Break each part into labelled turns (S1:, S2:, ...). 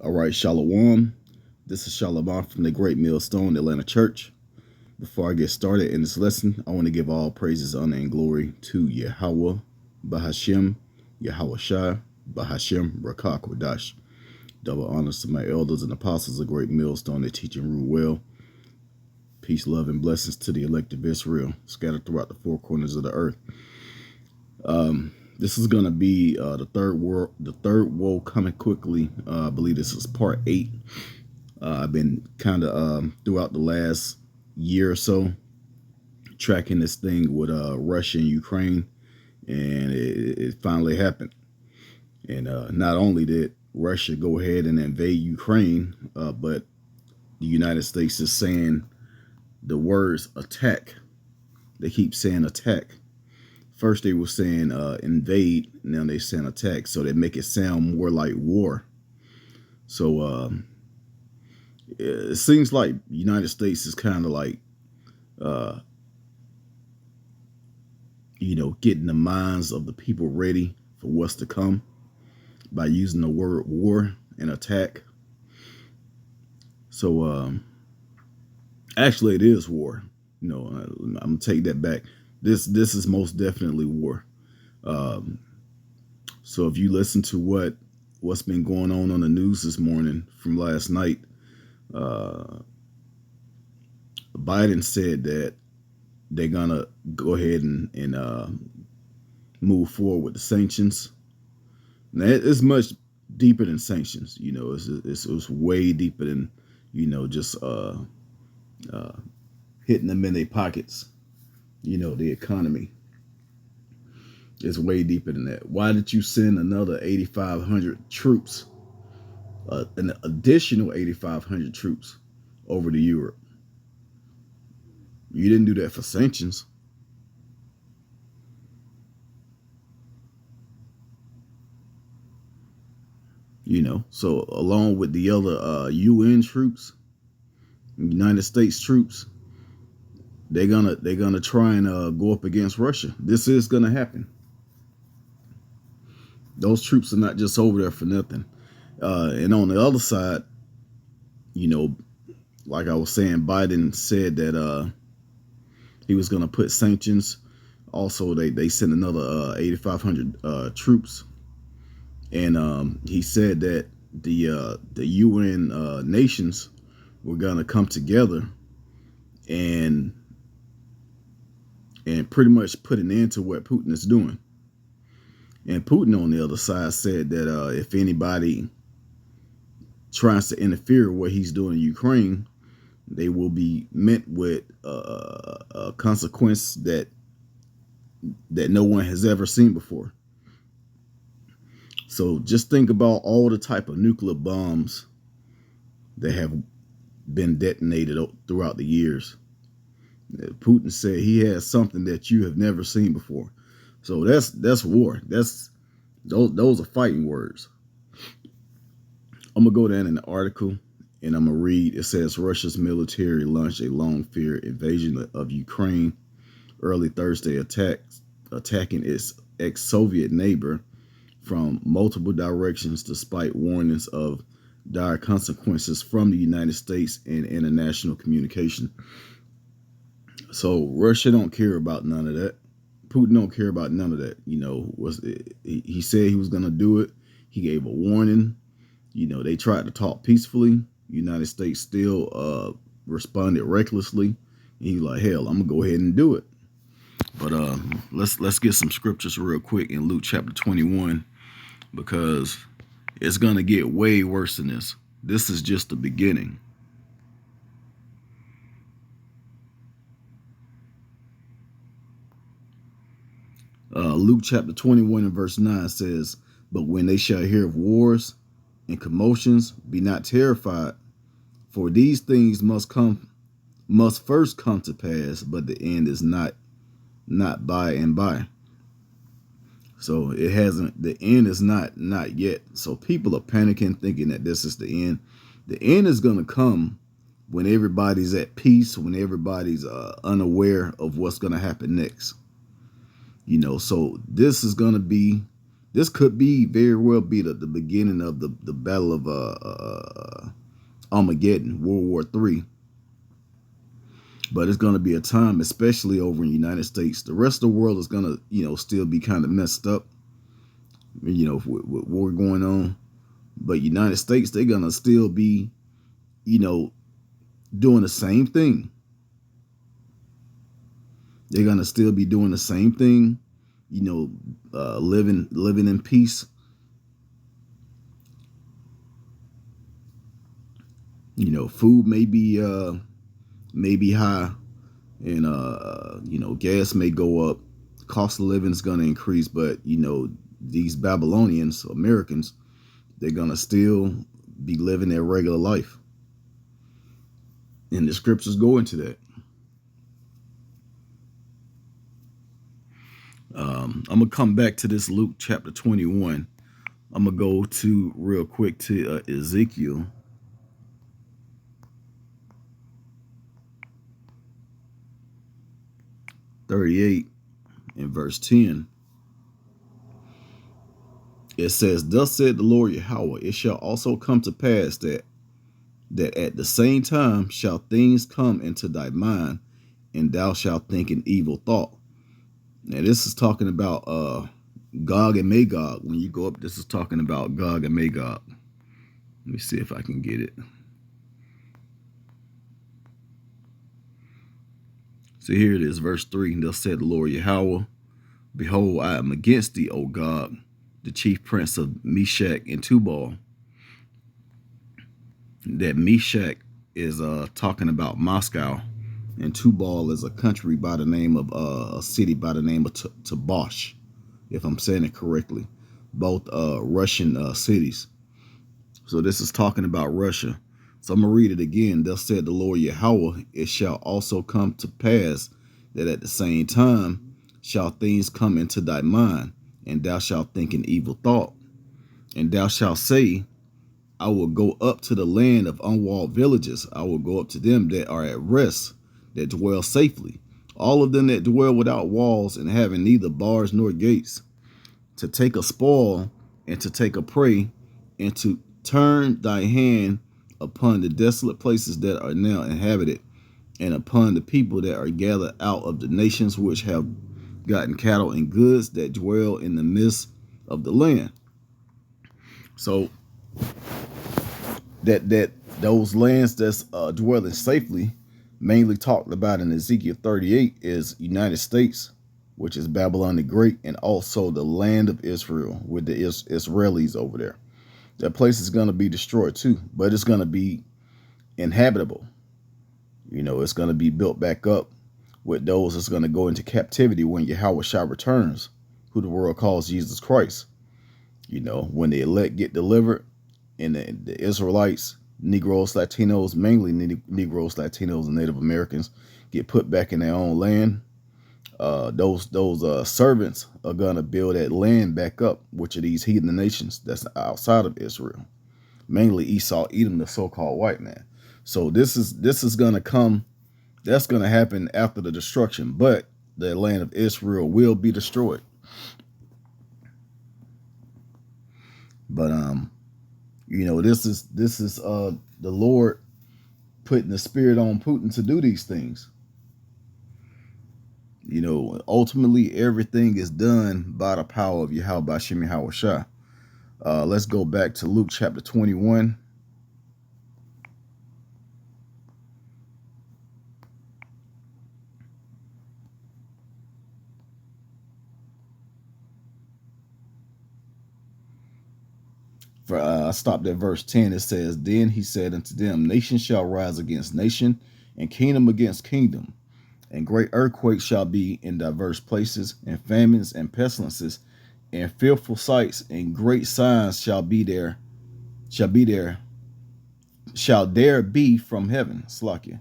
S1: All right, Shalom. This is Shalom from the Great Millstone Atlanta Church. Before I get started in this lesson, I want to give all praises, honor, and glory to Yahweh, Bahashem, Yahweh Shai, Bahashem, Rakah Kodash. Double honors to my elders and apostles of Great Millstone that teach and rule well. Peace, love, and blessings to the elect of Israel, scattered throughout the four corners of the earth. This is gonna be the third woe coming quickly. I believe this is part 8. I've been kind of throughout the last year or so tracking this thing with Russia and Ukraine, and it finally happened. And not only did Russia go ahead and invade Ukraine, but the United States is saying the words attack. They keep saying attack. First they were saying invade, now they saying attack, so they make it sound more like war. So it seems like the United States is kind of like, getting the minds of the people ready for what's to come by using the word war and attack. So actually it is war. I'm gonna take that back. This is most definitely war. So if you listen to what's been going on the news this morning from last night, Biden said that they're gonna go ahead and move forward with the sanctions. Now it's much deeper than sanctions. It's way deeper than just hitting them in their pockets. The economy is way deeper than that. Why did you send another 8,500 troops, an additional 8,500 troops over to Europe? You didn't do that for sanctions. So along with the other UN troops, United States troops, they're gonna try and go up against Russia. This is gonna happen. Those troops are not just over there for nothing. And on the other side, like I was saying, Biden said that he was gonna put sanctions. Also, they sent another 8,500 troops, and he said that the UN nations were gonna come together and pretty much put an end to what Putin is doing. And Putin on the other side said that if anybody tries to interfere with what he's doing in Ukraine, they will be met with a consequence that no one has ever seen before. So just think about all the type of nuclear bombs that have been detonated throughout the years. Putin said he has something that you have never seen before. So that's war. Those are fighting words. I'm gonna go down in the article and I'm gonna read. It says Russia's military launched a long-feared invasion of Ukraine early Thursday, attacking its ex-Soviet neighbor from multiple directions, despite warnings of dire consequences from the United States and international communication. So Russia don't care about none of that. Putin don't care about none of that. He said he was going to do it. He gave a warning. They tried to talk peacefully. United States still responded recklessly. He's like, hell, I'm gonna go ahead and do it. But let's get some scriptures real quick in Luke chapter 21, because it's gonna get way worse than this. This is just the beginning. Luke chapter 21 and verse 9 says, "But when they shall hear of wars and commotions, be not terrified, for these things must first come to pass, but the end is not by and by." So it hasn't. The end is not yet. So people are panicking, thinking that this is the end. The end is going to come when everybody's at peace, when everybody's unaware of what's going to happen next. So this is going to be This could be very well be the beginning of the battle of Armageddon, World War III. But it's going to be a time, especially over in the United States. The rest of the world is going to, still be kind of messed up, with war going on. But United States, they're going to still be, doing the same thing. They're going to still be doing the same thing, living in peace. Food may be high, and gas may go up. Cost of living is going to increase, but these Babylonians, Americans, they're going to still be living their regular life, and the scriptures go into that. I'm gonna come back to this Luke chapter 21. I'm gonna go to real quick to Ezekiel. (38) in verse 10. It says, "Thus said the Lord Yahweh, it shall also come to pass that at the same time shall things come into thy mind, and thou shalt think an evil thought." Now this is talking about Gog and Magog. When you go up, this is talking about Gog and Magog. Let me see if I can get it. So here it is, verse 3. Thus said the Lord Yahweh, behold, I am against thee, O Gog, the chief prince of Meshach and Tubal. That Meshach is talking about Moscow, and Tubal is a country by the name of a city by the name of Tabosh, if I'm saying it correctly. Both Russian cities. So this is talking about Russia. So I'm going to read it again. Thus said the Lord Yahweh, it shall also come to pass that at the same time shall things come into thy mind, and thou shalt think an evil thought. And thou shalt say, I will go up to the land of unwalled villages. I will go up to them that are at rest, that dwell safely. All of them that dwell without walls and having neither bars nor gates, to take a spoil and to take a prey, and to turn thy hand upon the desolate places that are now inhabited, and upon the people that are gathered out of the nations which have gotten cattle and goods that dwell in the midst of the land. So that those lands that's dwelling safely, mainly talked about in Ezekiel 38, is United States, which is Babylon the Great, and also the land of Israel with the Israelis over there. That place is going to be destroyed too, but it's going to be inhabitable. It's going to be built back up with those that's going to go into captivity when Yahweh Shah returns, who the world calls Jesus Christ. When the elect get delivered, and the Israelites, Negroes, Latinos, mainly Negroes, Latinos, and Native Americans, get put back in their own land, those servants are going to build that land back up, which are these heathen nations that's outside of Israel, mainly Esau, Edom, the so-called white man. So this is going to come. That's going to happen after the destruction, but the land of Israel will be destroyed. But this is the Lord putting the spirit on Putin to do these things. Ultimately everything is done by the power of Yahweh Bashim Yahweh Shah. Let's go back to Luke chapter 21. I stopped at verse 10. It says, Then he said unto them, Nation shall rise against nation, and kingdom against kingdom. And great earthquakes shall be in diverse places, and famines and pestilences, and fearful sights, and great signs shall there be from heaven. Slakia.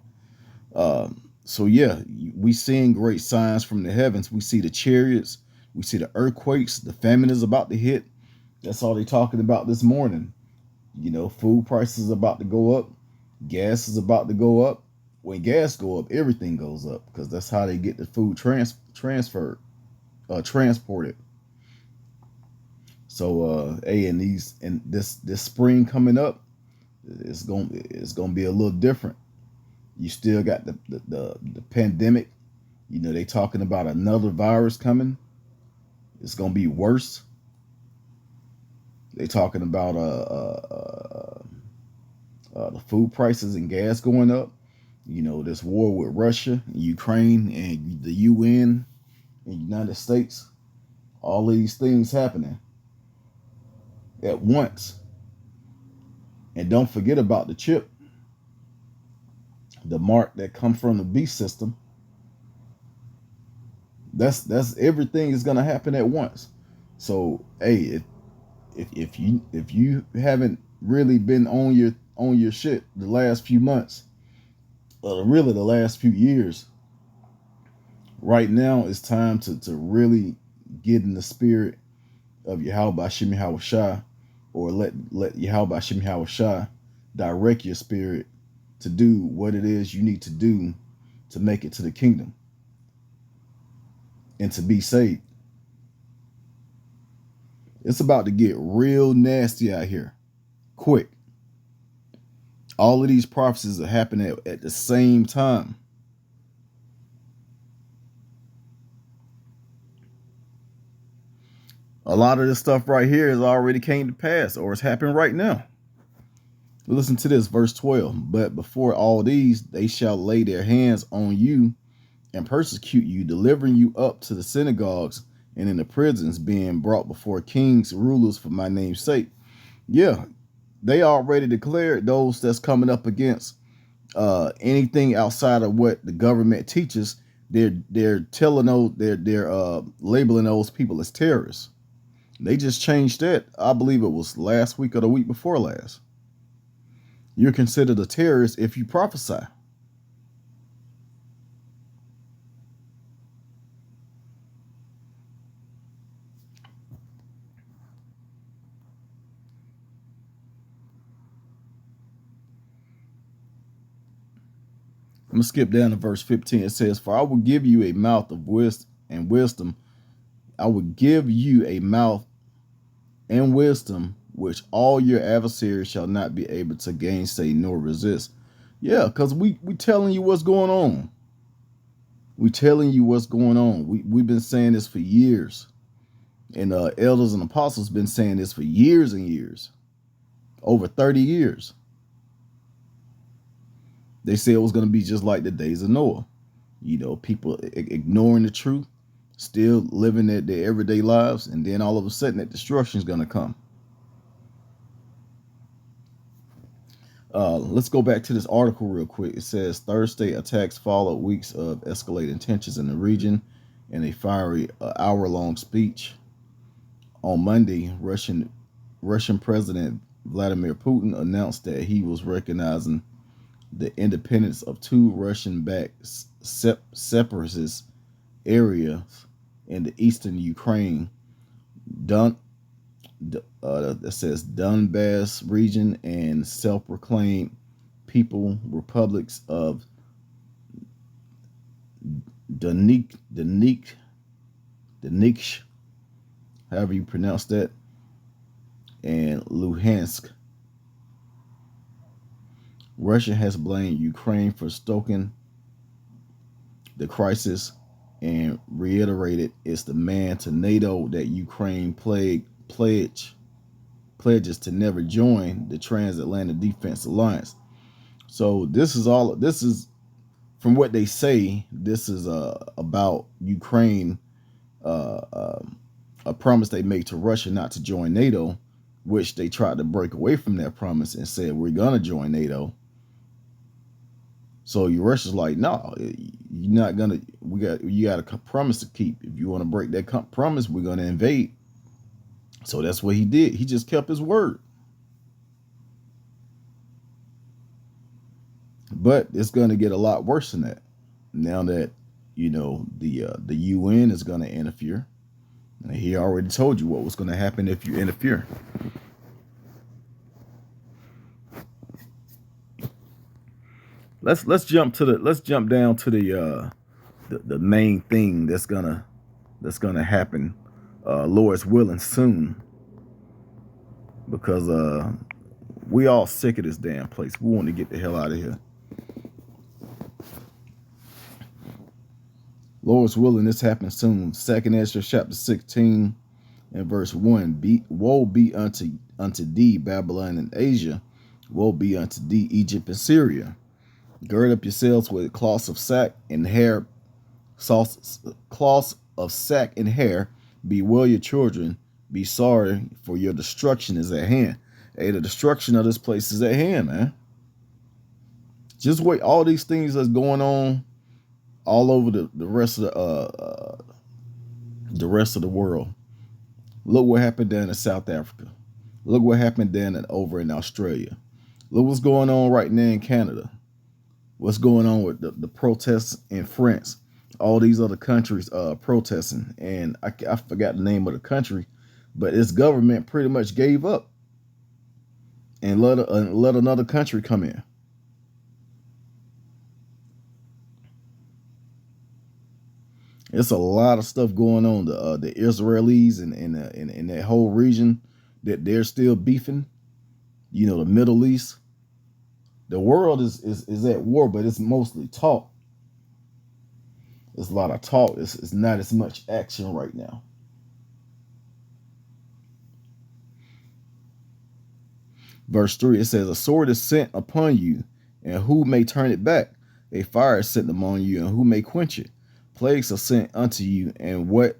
S1: So yeah, we seeing great signs from the heavens. We see the chariots, we see the earthquakes, the famine is about to hit. That's all they talking about this morning. Food prices about to go up. Gas is about to go up. When gas go up, everything goes up, because that's how they get the food transported. So hey, and this spring coming up, it's gonna be a little different. You still got the pandemic. You know, they talking about another virus coming. It's gonna be worse. They talking about the food prices and gas going up. You know, this war with Russia, Ukraine, and the UN and United States. All of these things happening at once. And don't forget about the chip, the mark that come from the beast system. That's everything is gonna happen at once. So hey, if you haven't really been on your shit the last few months, really the last few years, right now it's time to really get in the spirit of Yahweh Shemi Hawashai, or let Yahweh Shemi Hawashai direct your spirit to do what it is you need to do to make it to the kingdom and to be saved. It's about to get real nasty out here, quick. All of these prophecies are happening at the same time. A lot of this stuff right here has already came to pass, or it's happening right now. Listen to this, verse 12. But before all these, they shall lay their hands on you and persecute you, delivering you up to the synagogues and in the prisons, being brought before kings, rulers for my name's sake. Yeah, they already declared those that's coming up against anything outside of what the government teaches. They're telling those they're labeling those people as terrorists. They just changed that. I believe it was last week or the week before last. You're considered a terrorist if you prophesy. I'm going to skip down to verse 15. It says, for I will give you a mouth of wisdom. I will give you a mouth and wisdom, which all your adversaries shall not be able to gainsay nor resist. Yeah, because we telling you what's going on. We telling you what's going on. We've been saying this for years. And elders and apostles been saying this for years and years. Over 30 years. They said it was going to be just like the days of Noah. You know, people ignoring the truth, still living their everyday lives, and then all of a sudden that destruction is going to come. Let's go back to this article real quick. It says Thursday attacks followed weeks of escalating tensions in the region. In a fiery hour-long speech on Monday, Russian President Vladimir Putin announced that he was recognizing the independence of two Russian-backed separatist areas in the eastern Ukraine, that says Donbass region, and self-proclaimed People Republics of Donetsk, however you pronounce that, and Luhansk. Russia has blamed Ukraine for stoking the crisis and reiterated its demand to NATO that Ukraine pledges to never join the Transatlantic Defense Alliance. So this is from what they say. This is about Ukraine, a promise they made to Russia not to join NATO, which they tried to break away from that promise and said we're gonna join NATO. So Russia's like, no, you're not gonna. You got a promise to keep. If you want to break that promise, we're gonna invade. So that's what he did. He just kept his word. But it's gonna get a lot worse than that. Now that you know the UN is gonna interfere. And he already told you what was gonna happen if you interfere. Let's jump down to the main thing that's gonna happen, Lord's willing, soon. because we all sick of this damn place. We want to get the hell out of here. Lord's willing, this happens soon. 2nd Esther chapter 16 and verse 1. Woe be unto thee, Babylon and Asia. Woe be unto thee, Egypt and Syria. Gird up yourselves with cloths of sack and hair, cloths of sack and hair. Bewail your children. Be sorry, for your destruction is at hand. Hey, the destruction of this place is at hand, man. Just wait. All these things that's going on all over the rest of the world. Look what happened down in South Africa. Look what happened down over in Australia. Look what's going on right now in Canada. What's going on with the protests in France. All these other countries protesting. And I forgot the name of the country, but its government pretty much gave up and let another country come in. It's a lot of stuff going on. The Israelis in that whole region, that they're still beefing. You know, the Middle East. The world is at war, but it's mostly talk. It's a lot of talk. It's not as much action right now. Verse 3, it says, a sword is sent upon you, and who may turn it back? A fire is sent among you, and who may quench it? Plagues are sent unto you, and what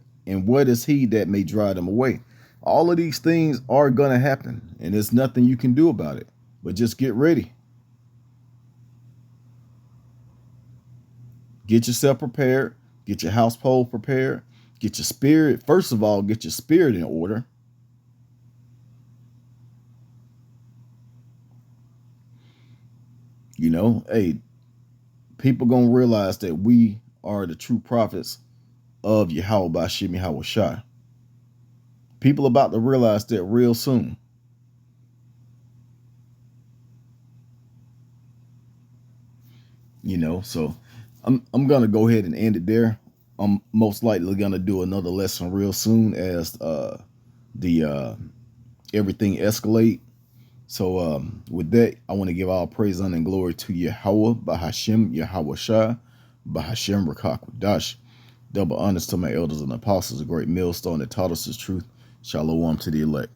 S1: is he that may drive them away? All of these things are going to happen, and there's nothing you can do about it, but just get ready. Get yourself prepared. Get your household prepared. Get your spirit. First of all, get your spirit in order. You know, hey, people going to realize that we are the true prophets of Yahweh Bashim Yahweh Shai. People about to realize that real soon. You know, so I'm gonna go ahead and end it there. I'm most likely gonna do another lesson real soon as the everything escalate. So with that, I want to give all praise, honor, and glory to Yahweh Bahashim Yahweh Shai Bahashim Rakakwadash. Double honors to my elders and apostles, a great millstone that taught us the truth. Shalom to the elect.